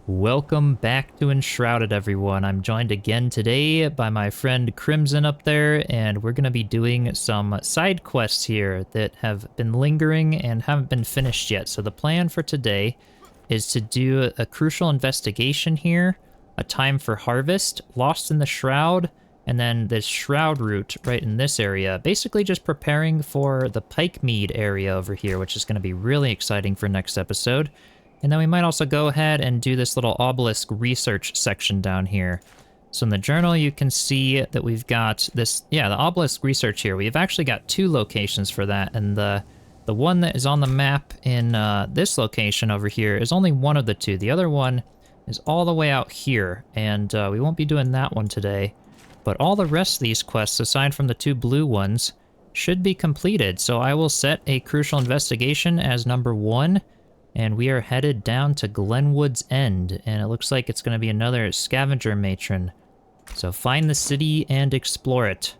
Welcome back to Enshrouded, everyone. I'm joined again today by my friend Crimson up there, and we're going to be doing some side quests here that have been lingering and haven't been finished yet. So the plan for today is to do a crucial investigation here, a time for harvest, lost in the shroud, and then this shroud route right in this area. Basically just preparing for the Pike Mead area over here, which is going to be really exciting for next episode. And then we might also go ahead and do this little Obelisk research section down here. So in the journal, you can see that we've got this, the Obelisk research here. We've actually got two locations for that, and the one that is on the map in this location over here is only one of the two. The other one is all the way out here, and we won't be doing that one today. But all the rest of these quests, aside from the two blue ones, should be completed. So I will set a crucial investigation as number 1. And we are headed down to Glenwood's End, and it looks like it's going to be another scavenger matron. So find the city and explore it.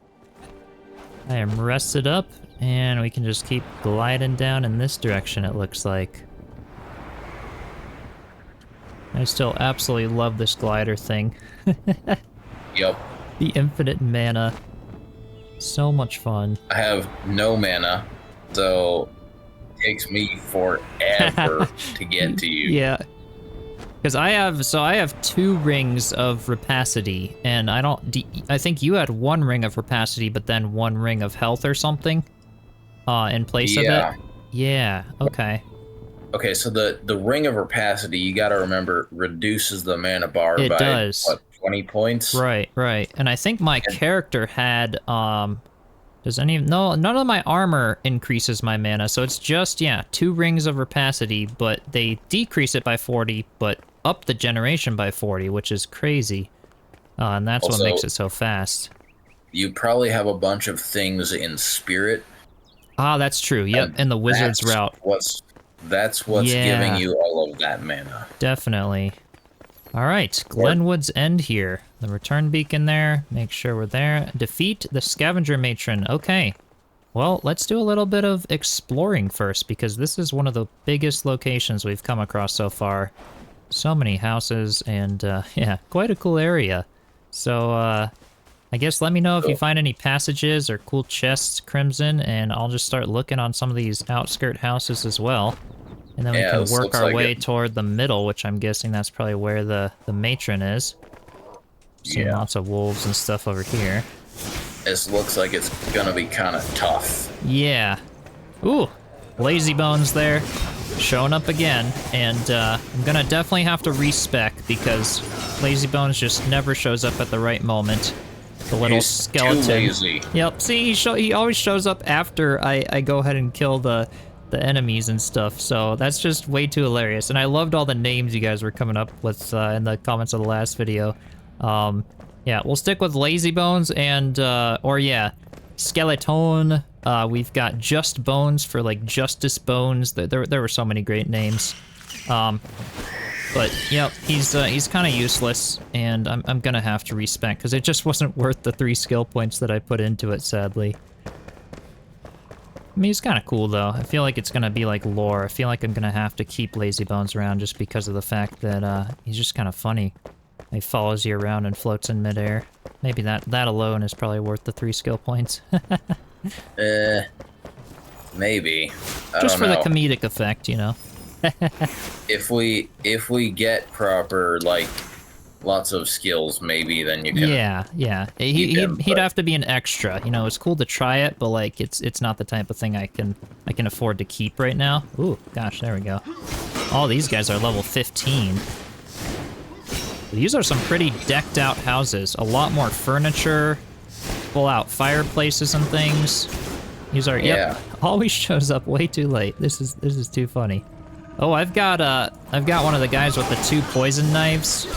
I am rested up, and we can just keep gliding down in this direction, it looks like. I still absolutely love this glider thing. Yep. The infinite mana. So much fun. I have no mana, so takes me forever to get to you. Yeah. Because I have 2 rings of rapacity, and I think you had 1 ring of rapacity, but then 1 ring of health or something, in place of it. Yeah, okay. Okay, so the ring of rapacity, you gotta remember, reduces the mana bar by, does. what, 20 points? Right. And I think my character had, no, none of my armor increases my mana, so it's just, 2 rings of rapacity, but they decrease it by 40, but up the generation by 40, which is crazy. And that's also what makes it so fast. You probably have a bunch of things in spirit. Ah, that's true, yep, in the wizard's route. That's what's giving you all of that mana. Definitely. Alright, Glenwood's End here. The return beacon there. Make sure we're there. Defeat the scavenger matron. Okay. Well, let's do a little bit of exploring first, because this is one of the biggest locations we've come across so far. So many houses, and quite a cool area. So, I guess let me know if you find any passages or cool chests, Crimson, and I'll just start looking on some of these outskirt houses as well. And then we can work our way toward the middle, which I'm guessing that's probably where the matron is. See lots of wolves and stuff over here. This looks like it's gonna be kind of tough. Yeah. Ooh, Lazy Bones there, showing up again. And I'm gonna definitely have to respec, because Lazy Bones just never shows up at the right moment. The little skeleton. Too lazy. Yep, see, he always shows up after I go ahead and kill the enemies and stuff, so that's just way too hilarious. And I loved all the names you guys were coming up with in the comments of the last video. We'll stick with Lazy Bones and Skeleton. We've got Just Bones for like Justice Bones. There were so many great names. But yep, he's kind of useless, and I'm gonna have to respec, because it just wasn't worth the 3 skill points that I put into it, sadly. I mean, he's kind of cool, though. I feel like it's going to be like lore. I feel like I'm going to have to keep Lazy Bones around just because of the fact that he's just kind of funny. He follows you around and floats in midair. Maybe that alone is probably worth the 3 skill points. Maybe. Just for the comedic effect, you know? If we get proper, like, lots of skills, maybe, then you can... Yeah. He'd have to be an extra. You know, it's cool to try it, but, like, it's not the type of thing I can afford to keep right now. Ooh, gosh, there we go. All these guys are level 15. These are some pretty decked out houses. A lot more furniture, full out fireplaces and things. These are, always shows up way too late. This is too funny. Oh, I've got one of the guys with the 2 poison knives.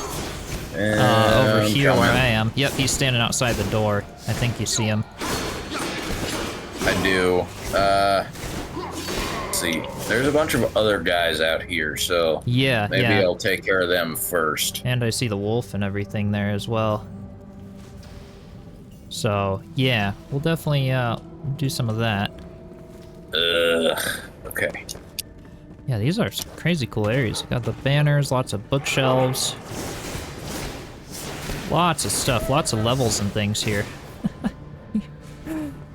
Over here where I am. Yep, he's standing outside the door. I think you see him. I do. Let's see. There's a bunch of other guys out here, so maybe I'll take care of them first. And I see the wolf and everything there as well. So, yeah, we'll definitely do some of that. Okay. Yeah, these are some crazy cool areas. Got the banners, lots of bookshelves. Lots of stuff, lots of levels and things here.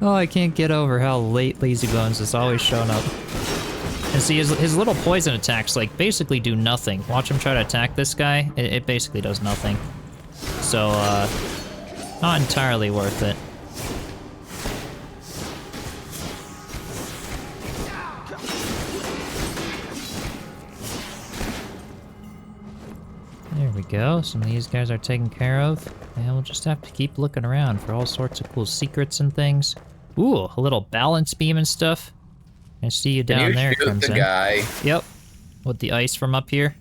Oh, I can't get over how late Lazy Bones is always showing up. And see, his little poison attacks, like, basically do nothing. Watch him try to attack this guy, it basically does nothing. So, not entirely worth it. There we go, some of these guys are taken care of. And we'll just have to keep looking around for all sorts of cool secrets and things. Ooh, a little balance beam and stuff. I see you down there, Crimson. Shoot the guy? Yep. With the ice from up here?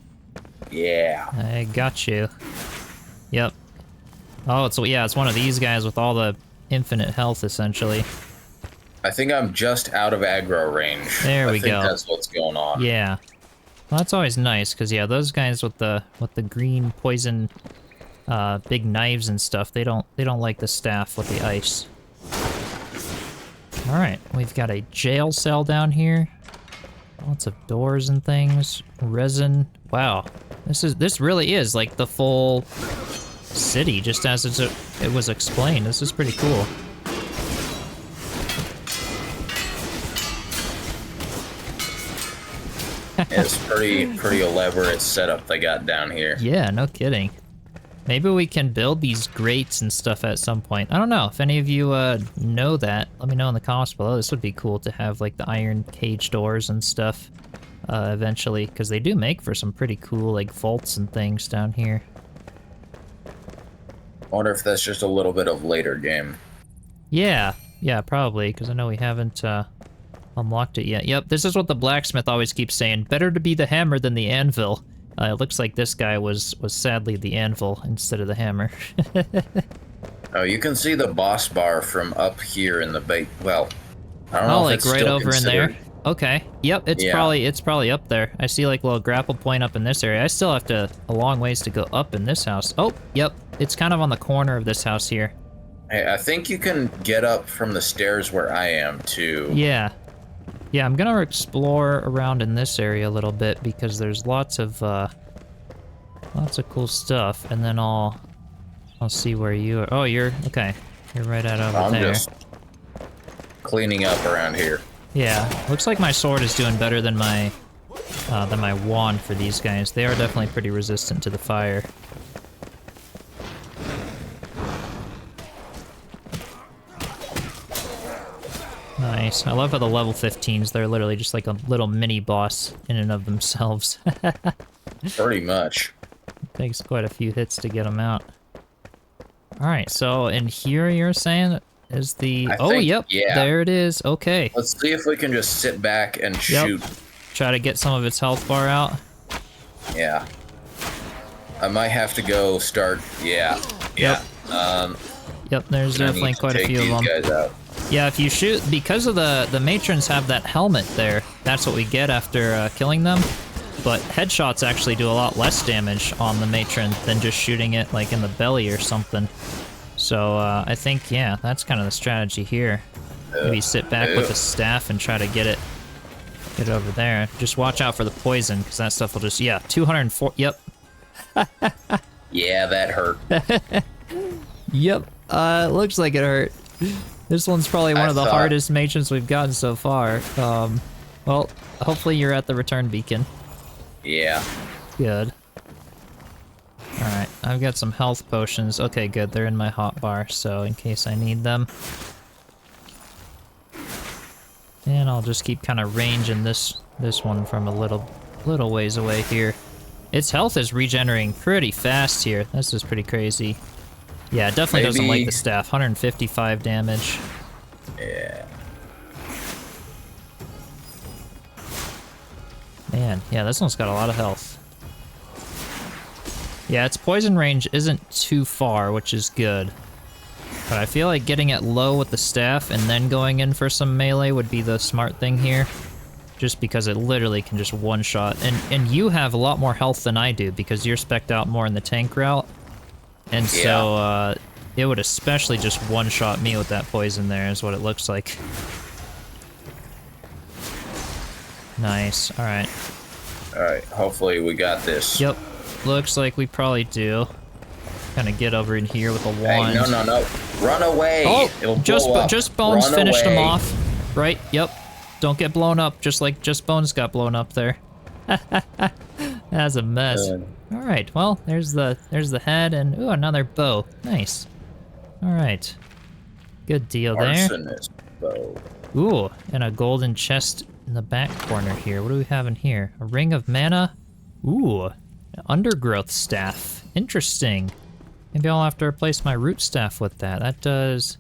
Yeah. I got you. Yep. Oh, it's one of these guys with all the infinite health, essentially. I think I'm just out of aggro range. There we go. I think that's what's going on. Yeah. Well, that's always nice, because, yeah, those guys with the green poison, big knives and stuff, they don't like the staff with the ice. Alright, we've got a jail cell down here. Lots of doors and things. Resin. Wow. This really is like the full city, just as it was explained. This is pretty cool. It's pretty elaborate setup they got down here. Yeah, no kidding. Maybe we can build these grates and stuff at some point. I don't know. If any of you know that, let me know in the comments below. This would be cool to have, like, the iron cage doors and stuff eventually, because they do make for some pretty cool, like, vaults and things down here. I wonder if that's just a little bit of later game. Yeah, probably, because I know we haven't unlocked it yet. Yep, this is what the blacksmith always keeps saying. Better to be the hammer than the anvil. It looks like this guy was sadly the anvil instead of the hammer. Oh, you can see the boss bar from up here in the bait. Well, I don't know. Oh, if like it's right still over in there. Okay. Yep, it's probably up there. I see like a little grapple point up in this area. I still have a long ways to go up in this house. Oh, yep, it's kind of on the corner of this house here. Hey, I think you can get up from the stairs where I am too. Yeah. Yeah, I'm gonna explore around in this area a little bit because there's lots of cool stuff, and then I'll see where you are. Oh, you're okay. You're right out over there. I'm just cleaning up around here. Yeah, looks like my sword is doing better than my wand for these guys. They are definitely pretty resistant to the fire. Nice. I love how the level 15s, they're literally just like a little mini boss in and of themselves. Pretty much. Takes quite a few hits to get them out. Alright, so in here you're saying is the... Yep, there it is. Okay. Let's see if we can just sit back and shoot. Try to get some of its health bar out. Yeah. I might have to go start... Yeah. Yep, there's definitely quite a few of them. Guys out. Yeah, if you shoot, because of the matrons have that helmet there, that's what we get after killing them. But headshots actually do a lot less damage on the matron than just shooting it like in the belly or something. So I think, yeah, that's kind of the strategy here. Maybe sit back with the staff and try to get it over there. Just watch out for the poison, because that stuff will just, 204, yep. Yeah, that hurt. Yep, looks like it hurt. This one's probably one of the hardest matrons we've gotten so far. Well, hopefully you're at the return beacon. Yeah. Good. Alright, I've got some health potions. Okay, good, they're in my hotbar, so in case I need them. And I'll just keep kind of ranging this one from a little ways away here. Its health is regenerating pretty fast here. This is pretty crazy. Yeah, it definitely doesn't like the staff. 155 damage. Yeah. Man, yeah, this one's got a lot of health. Yeah, its poison range isn't too far, which is good. But I feel like getting it low with the staff and then going in for some melee would be the smart thing here. Just because it literally can just one-shot. And you have a lot more health than I do because you're spec'd out more in the tank route. And so, it would especially just one-shot me with that poison there, is what it looks like. Nice, alright. Alright, hopefully we got this. Yep. Looks like we probably do. Kind of get over in here with a Hey, wand. no. Run away! Oh, It'll blow up. just Bones Run finished away. him off. Right, yep. Don't get blown up, just like just Bones got blown up there. That's a mess. All right, well, there's the head and ooh, another bow. Nice. All right. Good deal there. Arsonist bow. Ooh, and a golden chest in the back corner here. What do we have in here? A ring of mana. Ooh, an undergrowth staff. Interesting. Maybe I'll have to replace my root staff with that. That does,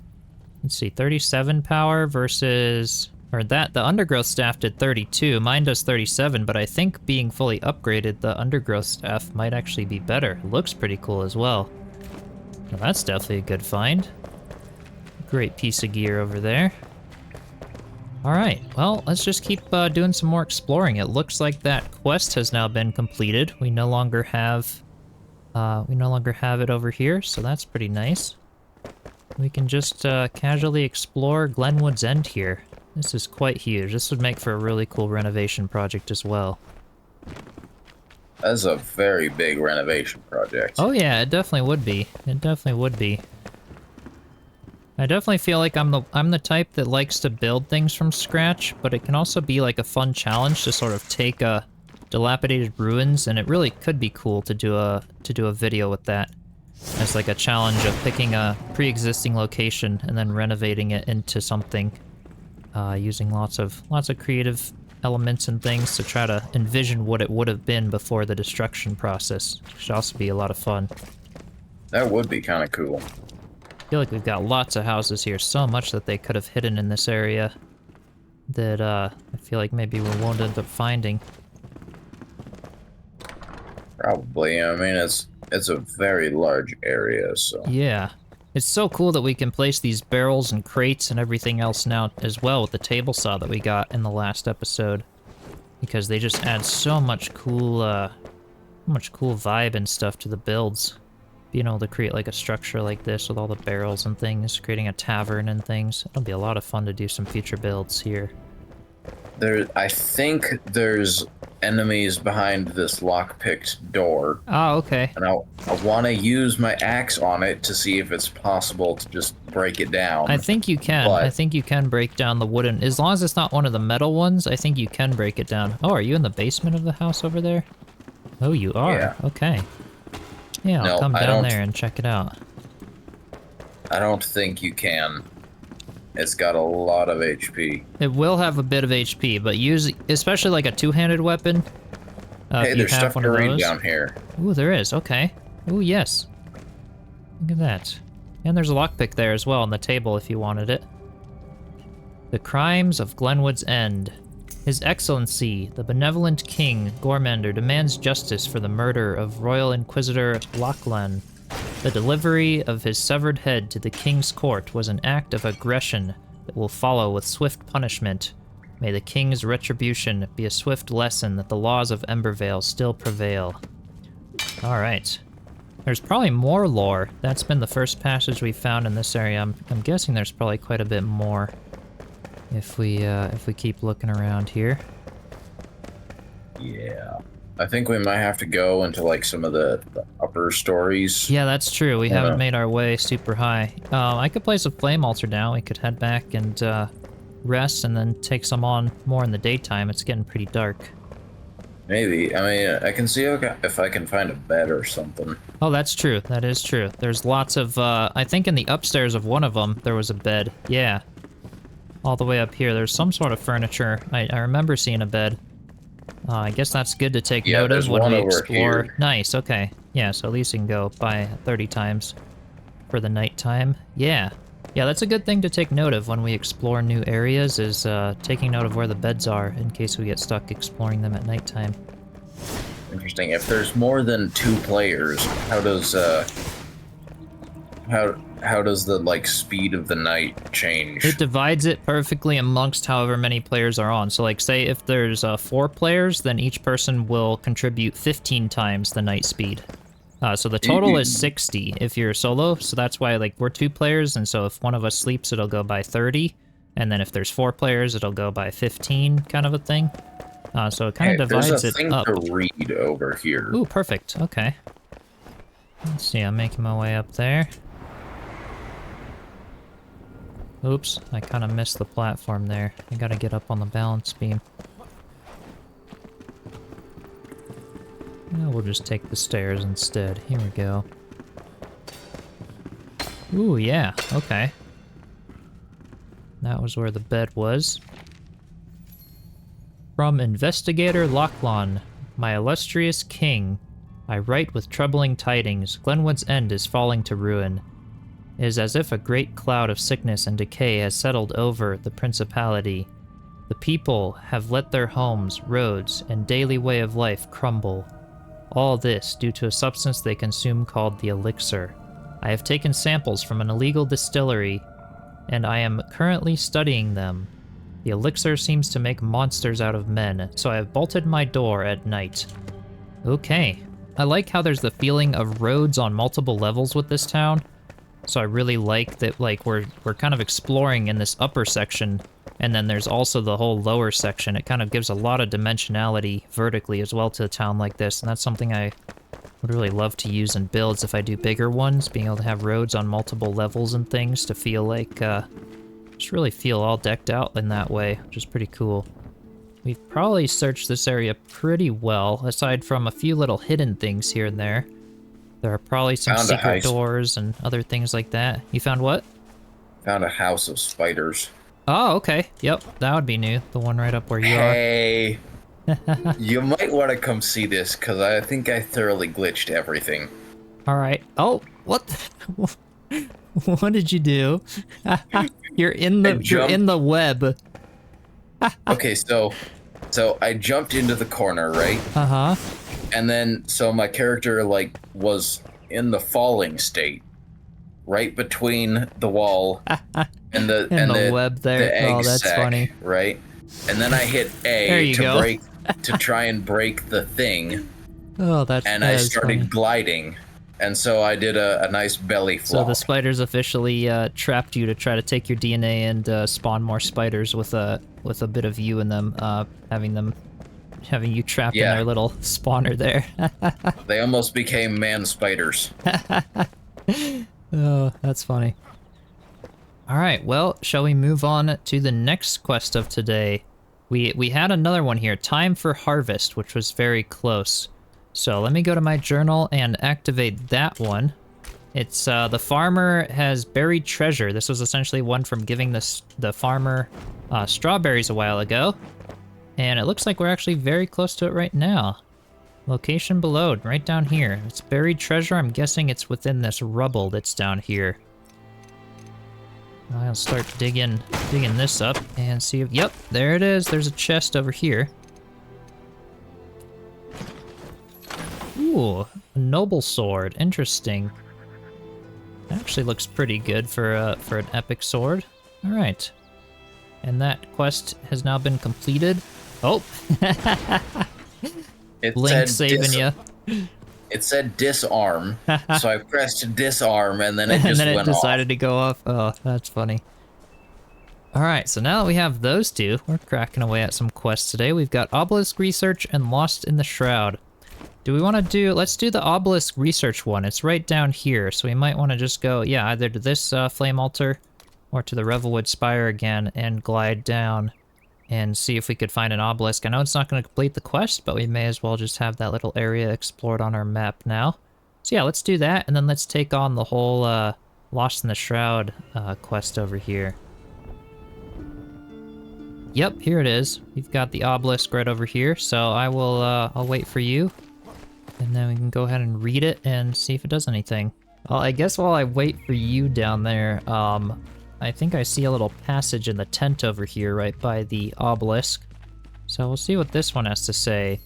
let's see, 37 power versus, or that, the undergrowth staff did 32. Mine does 37, but I think being fully upgraded, the undergrowth staff might actually be better. It looks pretty cool as well. Well, that's definitely a good find. Great piece of gear over there. All right, well, let's just keep doing some more exploring. It looks like that quest has now been completed. We no longer have it over here, so that's pretty nice. We can just casually explore Glenwood's End here. This is quite huge. This would make for a really cool renovation project as well. That's a very big renovation project. Oh yeah, it definitely would be. It definitely would be. I definitely feel like I'm the type that likes to build things from scratch, but it can also be like a fun challenge to sort of take a dilapidated ruins, and it really could be cool to do a video with that as like a challenge of picking a pre-existing location and then renovating it into something using lots of creative elements and things to try to envision what it would have been before the destruction process. Should also be a lot of fun. That would be kind of cool. I feel like we've got lots of houses here, so much that they could have hidden in this area that I feel like maybe we won't end up finding. Probably. I mean, it's a very large area, so. Yeah. It's so cool that we can place these barrels and crates and everything else now as well with the table saw that we got in the last episode. Because they just add so much cool vibe and stuff to the builds. Being able to create like a structure like this with all the barrels and things, creating a tavern and things. It'll be a lot of fun to do some future builds here. I think there's enemies behind this lock-picked door. Oh, okay. And I want to use my axe on it to see if it's possible to just break it down. I think you can. But I think you can break down the wooden, as long as it's not one of the metal ones, I think you can break it down. Oh, are you in the basement of the house over there? Oh, you are? Yeah. Okay. Yeah, I'll come down there and check it out. I don't think you can. It's got a lot of HP. It will have a bit of HP, but use, especially like a two-handed weapon. Hey, if there's you have stuff one to of read those. down here. Ooh, there is. Okay. Ooh, yes. Look at that. And there's a lockpick there as well on the table if you wanted it. The Crimes of Glenwood's End. His Excellency, the benevolent King Gormander, demands justice for the murder of Royal Inquisitor Lachlan. The delivery of his severed head to the King's court was an act of aggression that will follow with swift punishment. May the King's retribution be a swift lesson that the laws of Embervale still prevail. Alright. There's probably more lore. That's been the first passage we found in this area. I'm guessing there's probably quite a bit more if we keep looking around here. Yeah. I think we might have to go into like some of the upper stories. Yeah, that's true. We haven't made our way super high. I could place a flame altar down. We could head back and rest and then take some on more in the daytime. It's getting pretty dark. Maybe. I mean, I can see if I can find a bed or something. Oh, that's true. That is true. There's lots of, I think in the upstairs of one of them, there was a bed. Yeah. All the way up here, there's some sort of furniture. I remember seeing a bed. I guess that's good to take note of when we explore. Here. Nice, okay. Yeah, so at least you can go by 30 times for the nighttime. Yeah. Yeah, that's a good thing to take note of when we explore new areas, is taking note of where the beds are in case we get stuck exploring them at nighttime. Interesting. If there's more than 2 players, how does the like speed of the night change? It divides it perfectly amongst however many players are on. So like say if there's 4 players, then each person will contribute 15 times the night speed. So the total is 60 if you're solo, so that's why like we're 2 players, and so if one of us sleeps it'll go by 30, and then if there's 4 players it'll go by 15, kind of a thing. So it kind Hey, of there's a divides it thing up. to read over here. Ooh, perfect. Okay. Let's see, I'm making my way up there. Oops, I kind of missed the platform there. I gotta get up on the balance beam. We'll just take the stairs instead. Here we go. Ooh, yeah, okay. That was where the bed was. From Investigator Lachlan, my illustrious king, I write with troubling tidings. Glenwood's end is falling to ruin. It is as if a great cloud of sickness and decay has settled over the principality. The people have let their homes, roads, and daily way of life crumble. All this due to a substance they consume called the elixir. I have taken samples from an illegal distillery, and I am currently studying them. The elixir seems to make monsters out of men, so I have bolted my door at night. Okay. I like how there's the feeling of roads on multiple levels with this town. So I really like that, like, we're kind of exploring in this upper section, and then there's also the whole lower section. It kind of gives a lot of dimensionality vertically as well to a town like this, and that's something I would really love to use in builds if I do bigger ones, being able to have roads on multiple levels and things to feel like, just really feel all decked out in that way, which is pretty cool. We've probably searched this area pretty well, aside from a few little hidden things here and there. There are probably some secret doors and other things like that. You found what? Found a house of spiders. Oh, okay. Yep, that would be new. The one right up where you Hey, you might want to come see this, because I think I thoroughly glitched everything. All right. Oh, what? What did you do? You're in the web. Okay, so I jumped into the corner, right? Uh-huh. And then, so my character, like, was in the falling state, right between the wall and the web there. the egg Oh, that's sac, funny. right? And then I hit A to try and break the thing. Oh, that's and I started gliding, and so I did a nice belly flop. So the spiders officially trapped you to try to take your DNA and spawn more spiders with a bit of you in them, having you trapped in their little spawner there. They almost became man spiders. Oh, that's funny. All right, well, shall we move on to the next quest of today? We had another one here, Time for Harvest, which was very close. So let me go to my journal and activate that one. It's the farmer has buried treasure. This was essentially one from giving the farmer strawberries a while ago. And it looks like we're actually very close to it right now. Location below, right down here. It's buried treasure. I'm guessing it's within this rubble that's down here. I'll start digging this up and see if... Yep, there it is. There's a chest over here. Ooh, a noble sword. Interesting. Actually looks pretty good for an epic sword. All right. And that quest has now been completed. Oh! Link saving you. It said disarm, so I pressed disarm, and then it just went off. Decided to go off. Oh, that's funny. All right, so now that we have those two, we're cracking away at some quests today. We've got Obelisk Research and Lost in the Shroud. Do we want to do... Let's do the Obelisk Research one. It's right down here, so we might want to just go, yeah, either to this flame altar or to the Revelwood Spire again and glide down and see if we could find an obelisk. I know it's not going to complete the quest, but we may as well just have that little area explored on our map now. So yeah, let's do that, and then let's take on the whole Lost in the Shroud quest over here. Yep, here it is. We've got the obelisk right over here, so I will, I'll wait for you, and then we can go ahead and read it and see if it does anything. Well, I guess while I wait for you down there, I think I see a little passage in the tent over here right by the obelisk. So we'll see what this one has to say.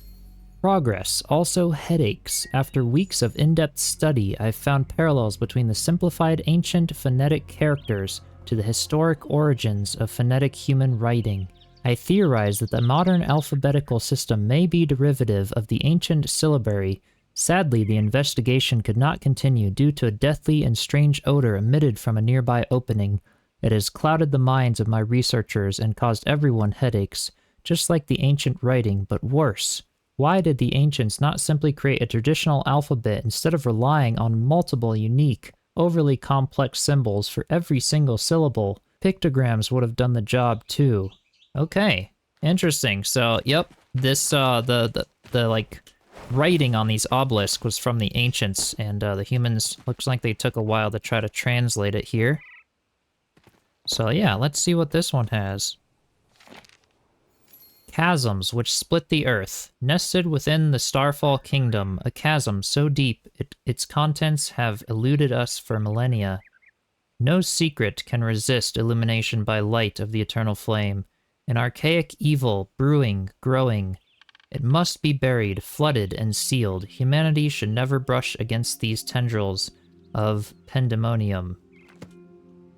Progress, also headaches. After weeks of in-depth study, I've found parallels between the simplified ancient phonetic characters to the historic origins of phonetic human writing. I theorize that the modern alphabetical system may be derivative of the ancient syllabary. Sadly, the investigation could not continue due to a deathly and strange odor emitted from a nearby opening. It has clouded the minds of my researchers and caused everyone headaches. just like the ancient writing, but worse. Why did the ancients not simply create a traditional alphabet instead of relying on multiple unique, overly complex symbols for every single syllable? Pictograms would have done the job too. Okay, interesting. So, yep, this the like writing on these obelisks was from the ancients, and the humans looks like they took a while to try to translate it here. So yeah, let's see what this one has. Chasms which split the earth, nested within the Starfall Kingdom, a chasm so deep its contents have eluded us for millennia. No secret can resist illumination by light of the eternal flame, an archaic evil brewing, growing. It must be buried, flooded, and sealed. Humanity should never brush against these tendrils of pandemonium.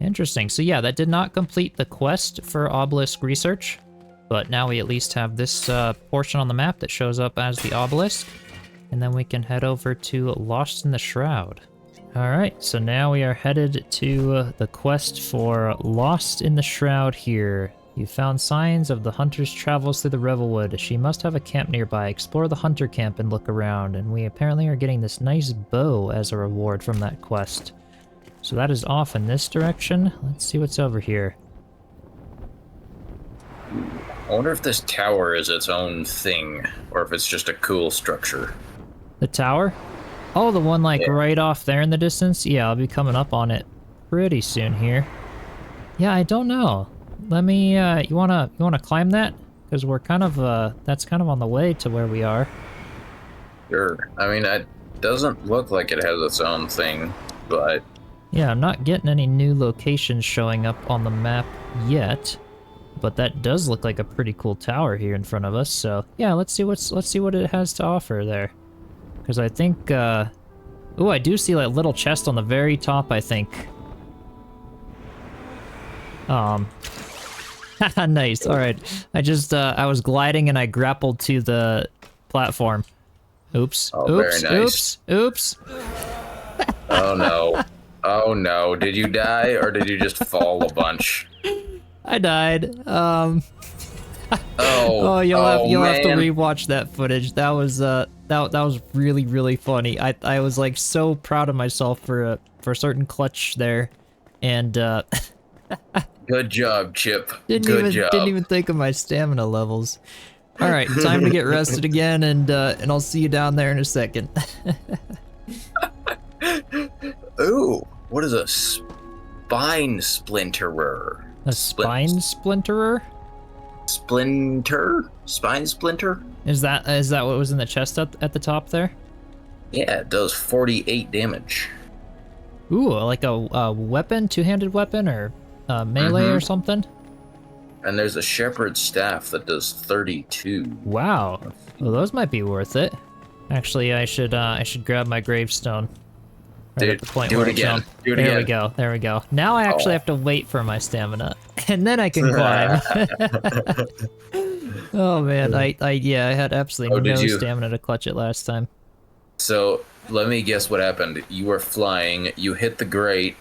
Interesting. So yeah, that did not complete the quest for obelisk research, but now we at least have this portion on the map that shows up as the obelisk, and then we can head over to Lost in the Shroud. Alright, so now we are headed to the quest for Lost in the Shroud here. You found signs of the hunter's travels through the Revelwood. She must have a camp nearby. Explore the hunter camp and look around, and we apparently are getting this nice bow as a reward from that quest. So that is off in this direction. Let's see what's over here. I wonder if this tower is its own thing, or if it's just a cool structure. The tower? Oh, the one like right off there in the distance? Yeah, I'll be coming up on it pretty soon here. Yeah, I don't know. Let me, you wanna climb that? Because we're kind of, that's kind of on the way to where we are. Sure. I mean, it doesn't look like it has its own thing, but... Yeah, I'm not getting any new locations showing up on the map yet, but that does look like a pretty cool tower here in front of us. So yeah, let's see what it has to offer there. Because I think, ooh, I do see like a little chest on the very top, I think. Nice. All right. I just, I was gliding and I grappled to the platform. Oops. Oh, oops. very nice. Oops. Oops. Oh no. Oh no. Did you die or did you just fall a bunch? I died. Oh, you'll have to man. rewatch that footage. That was that was really funny. I was like so proud of myself for a certain clutch there, and Good job, Chip. didn't job. even think of my stamina levels. All right, time to get rested again, and I'll see you down there in a second. Ooh, what is a spine splinterer? A spine splinterer? Splinter? Spine splinter? Is that what was in the chest at the top there? Yeah, it does 48 damage. Ooh, like a weapon, two-handed weapon, or melee or something? And there's a shepherd's staff that does 32. Wow. Well, those might be worth it. Actually, I should grab my gravestone. Right at the point do where it I again. jump. Do it There again. we go. There we go. Now I actually have to wait for my stamina, and then I can climb. Oh man, I had absolutely no stamina to clutch it last time. So let me guess what happened. You were flying, you hit the grate,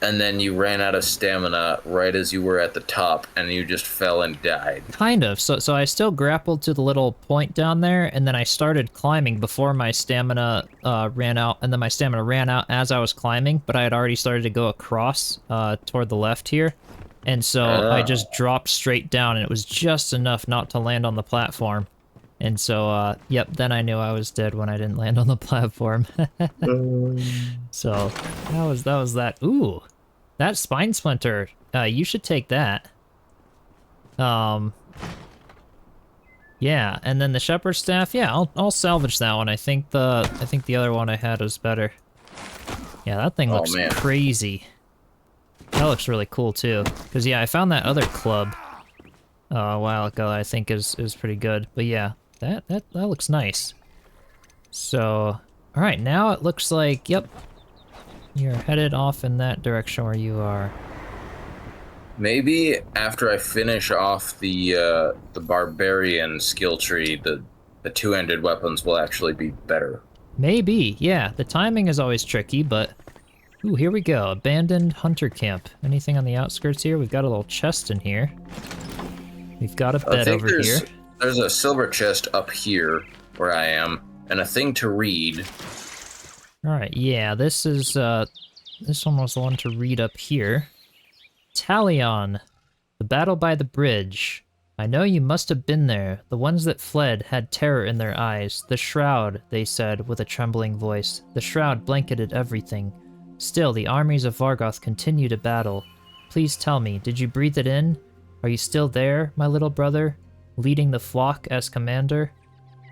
and then you ran out of stamina right as you were at the top, and you just fell and died. Kind of. So I still grappled to the little point down there, and then I started climbing before my stamina ran out, and then my stamina ran out as I was climbing, but I had already started to go across toward the left here. And so I just dropped straight down, and it was just enough not to land on the platform. And so, yep, then I knew I was dead when I didn't land on the platform. So that was that. Ooh, that spine splinter. You should take that. Yeah, and then the shepherd's staff. Yeah, I'll salvage that one. I think the other one I had was better. Yeah, that thing looks crazy. That looks really cool too. Cause yeah, I found that other club a while ago. I think is pretty good. But yeah, that looks nice. So, all right, now it looks like yep, you're headed off in that direction where you are. Maybe after I finish off the barbarian skill tree, the two-handed weapons will actually be better. Maybe, yeah. The timing is always tricky, but ooh, here we go. Abandoned hunter camp. Anything on the outskirts here? We've got a little chest in here. We've got a I bed think over here. there's a silver chest up here where I am, and a thing to read. All right, yeah, this is this one was the one to read up here. Talion, the battle by the bridge. I know you must have been there. The ones that fled had terror in their eyes. The shroud, they said with a trembling voice. The shroud blanketed everything. Still, the armies of Vargoth continue to battle. Please tell me, did you breathe it in? Are you still there, my little brother? Leading the flock as commander?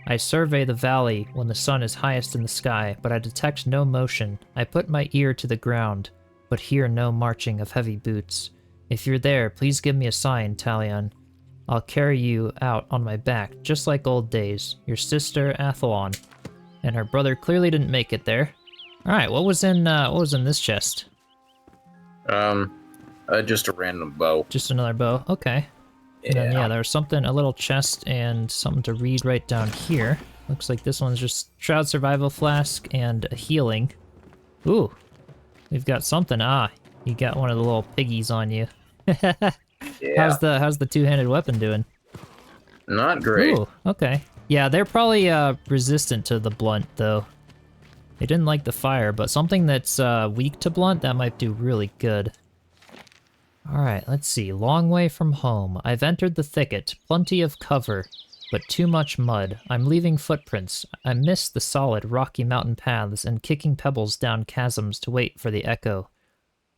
I survey the valley when the sun is highest in the sky, but I detect no motion. I put my ear to the ground, but hear no marching of heavy boots. If you're there, please give me a sign, Talion. I'll carry you out on my back, just like old days. Your sister, Athlon. And her brother clearly didn't make it there. Alright, what was in this chest? Just a random bow. Just another bow, okay. Yeah. And then, yeah, there's something, a little chest and something to read right down here. Looks like this one's just Shroud Survival Flask and a healing. Ooh, we've got something. Ah, you got one of the little piggies on you. Yeah. How's the two-handed weapon doing? Not great. Ooh, okay. Yeah, they're probably resistant to the blunt, though. They didn't like the fire, but something that's weak to blunt, that might do really good. Alright, let's see. Long way from home. I've entered the thicket. Plenty of cover, but too much mud. I'm leaving footprints. I miss the solid, rocky mountain paths and kicking pebbles down chasms to wait for the echo.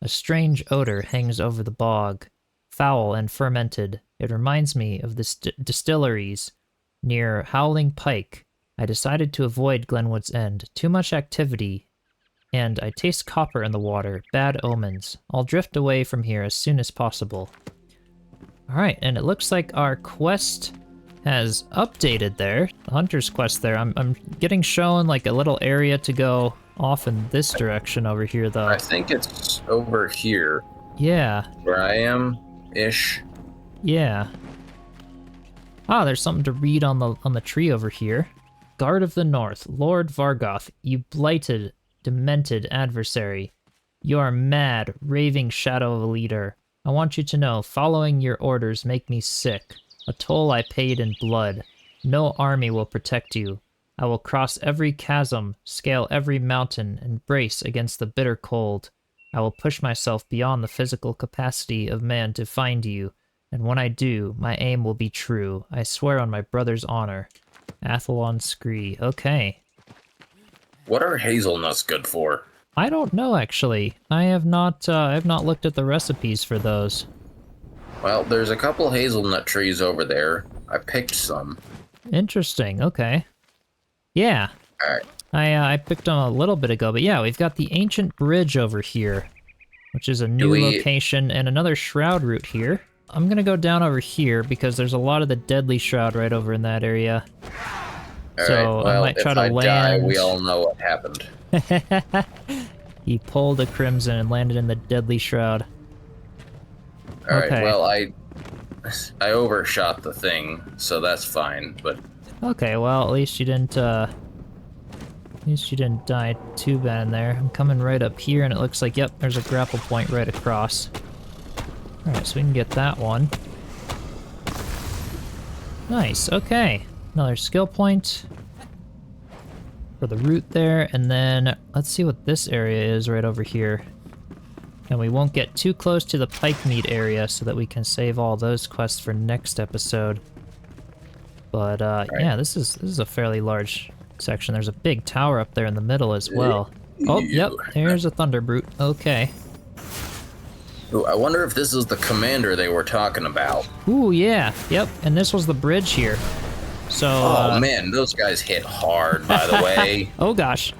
A strange odor hangs over the bog. Foul and fermented. It reminds me of the distilleries near Howling Pike. I decided to avoid Glenwood's End. Too much activity, and I taste copper in the water. Bad omens. I'll drift away from here as soon as possible. Alright, and it looks like our quest has updated there. The hunter's quest there. I'm getting shown like a little area to go off in this direction over here, though. I think it's over here. Yeah. Where I am, ish. Yeah. Ah, there's something to read on the tree over here. Guard of the North, Lord Vargoth, you blighted, demented adversary. You are mad, raving shadow of a leader. I want you to know, following your orders make me sick. A toll I paid in blood. No army will protect you. I will cross every chasm, scale every mountain, and brace against the bitter cold. I will push myself beyond the physical capacity of man to find you, and when I do, my aim will be true. I swear on my brother's honor. Athlon Scree. Okay. What are hazelnuts good for? I don't know, actually. I have not looked at the recipes for those. Well, there's a couple hazelnut trees over there. I picked some. Interesting. Okay. Yeah. Alright. I picked them a little bit ago, but yeah, we've got the ancient bridge over here, which is a new location, and another shroud route here. I'm gonna go down over here because there's a lot of the deadly shroud right over in that area. All So right, well, I might try to land. Die, we all know what happened. He pulled a crimson and landed in the deadly shroud. All right. Okay. Well, I overshot the thing, so that's fine. But Okay, well, at least you didn't die too bad in there. I'm coming right up here, and it looks like, yep, there's a grapple point right across. Alright, so we can get that one. Nice, okay. Another skill point for the route there, and then let's see what this area is right over here. And we won't get too close to the pike meat area so that we can save all those quests for next episode. But yeah, this is a fairly large section. There's a big tower up there in the middle as well. Oh, yep, there's a thunder brute. Okay. Ooh, I wonder if this is the commander they were talking about. Ooh, yeah, yep. And this was the bridge here. So. Oh man, those guys hit hard, by the way. Oh gosh,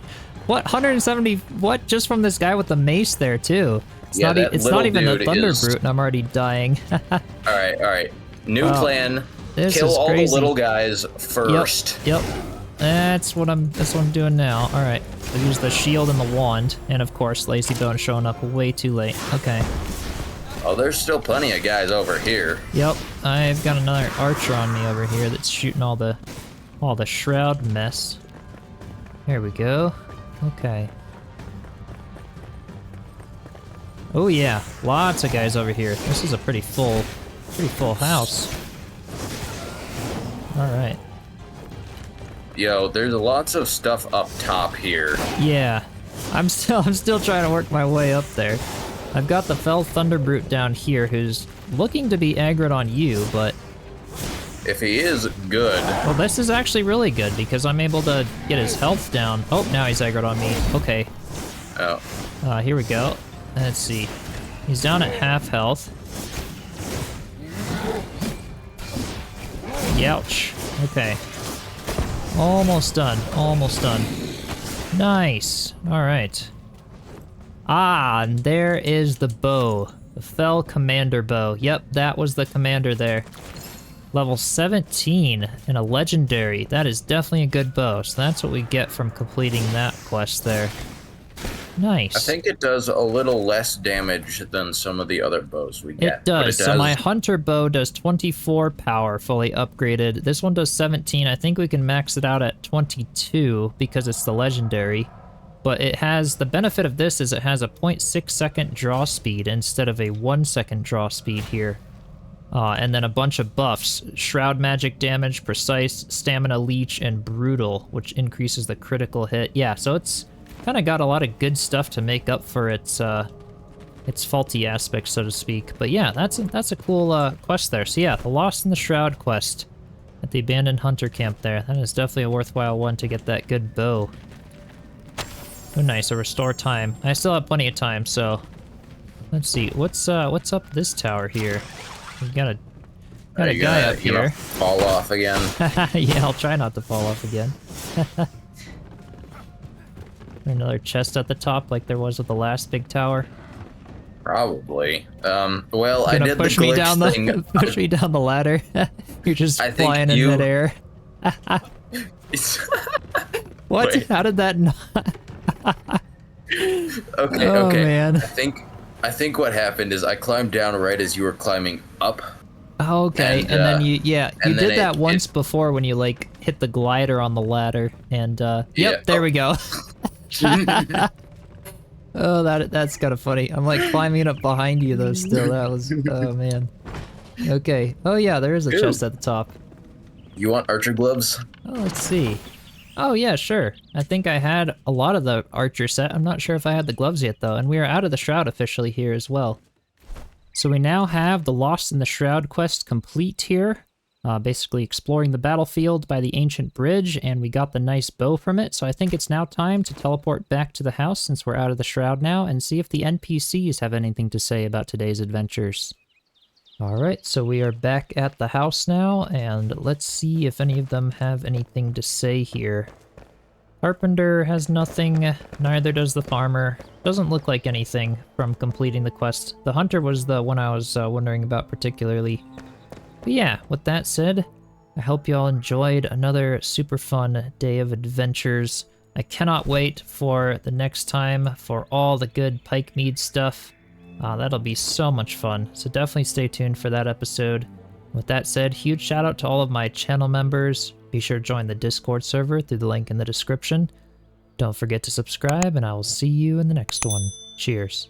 what 170? What just from this guy with the mace there too? It's yeah, it's not even the thunder brute, and I'm already dying. All right. New plan. This Kill is all crazy. the little guys first. Yep. That's what I'm doing now. All right. I use the shield and the wand, and of course, Lazy Bone showing up way too late. Okay. Oh, there's still plenty of guys over here. Yep. I've got another archer on me over here that's shooting all the shroud mess. There we go. Okay. Oh yeah, lots of guys over here. This is a pretty full house. All right. Yo, there's lots of stuff up top here. Yeah, I'm still trying to work my way up there. I've got the Fell Thunderbrute down here, who's looking to be aggroed on you, but If he is good. well, this is actually really good because I'm able to get his health down. Oh, now he's aggroed on me. Okay. Oh. Here we go. Let's see. He's down at half health. Youch. Okay. Almost done. Almost done. Nice. All right. Ah, and there is the bow. The Fell Commander bow. Yep, that was the commander there. Level 17 and a legendary. That is definitely a good bow. So that's what we get from completing that quest there. Nice. I think it does a little less damage than some of the other bows we get. It does. So my hunter bow does 24 power, fully upgraded. This one does 17. I think we can max it out at 22 because it's the legendary. But it has, the benefit of this is it has a 0.6 second draw speed instead of a 1 second draw speed here. And then a bunch of buffs: shroud magic damage, precise, stamina leech, and brutal, which increases the critical hit. Yeah, so it's kind of got a lot of good stuff to make up for its faulty aspects, so to speak. But yeah, that's a cool quest there. So yeah, the Lost in the Shroud quest at the abandoned hunter camp there. That is definitely a worthwhile one to get that good bow. Oh, nice, a restore time. I still have plenty of time, so let's see. What's up this tower here? We got a guy up here. Fall off again. Yeah, I'll try not to fall off again. Another chest at the top, like there was with the last big tower. Probably. Well, I did push the me glitch down thing. push me down the ladder. You're just flying in midair. What? Wait. How did that not? Okay, Oh, okay. man. I think what happened is I climbed down right as you were climbing up. Oh, okay, and then you did that once it, before when you like hit the glider on the ladder, and yep, there we go. Oh, that's kind of funny. I'm like climbing up behind you though. Still, that was oh man. Okay. Oh yeah, there is a chest at the top. You want archer gloves? Oh, let's see. Oh yeah, sure. I think I had a lot of the archer set. I'm not sure if I had the gloves yet though, and we are out of the shroud officially here as well. So we now have the Lost in the Shroud quest complete here. Basically exploring the battlefield by the ancient bridge, and we got the nice bow from it, so I think it's now time to teleport back to the house since we're out of the shroud now, and see if the NPCs have anything to say about today's adventures. Alright, so we are back at the house now, and let's see if any of them have anything to say here. Carpenter has nothing, neither does the farmer. Doesn't look like anything from completing the quest. The hunter was the one I was wondering about particularly. But yeah, with that said, I hope you all enjoyed another super fun day of adventures. I cannot wait for the next time for all the good Pike Mead stuff. That'll be so much fun, so definitely stay tuned for that episode. With that said, huge shout out to all of my channel members. Be sure to join the Discord server through the link in the description. Don't forget to subscribe, and I will see you in the next one. Cheers.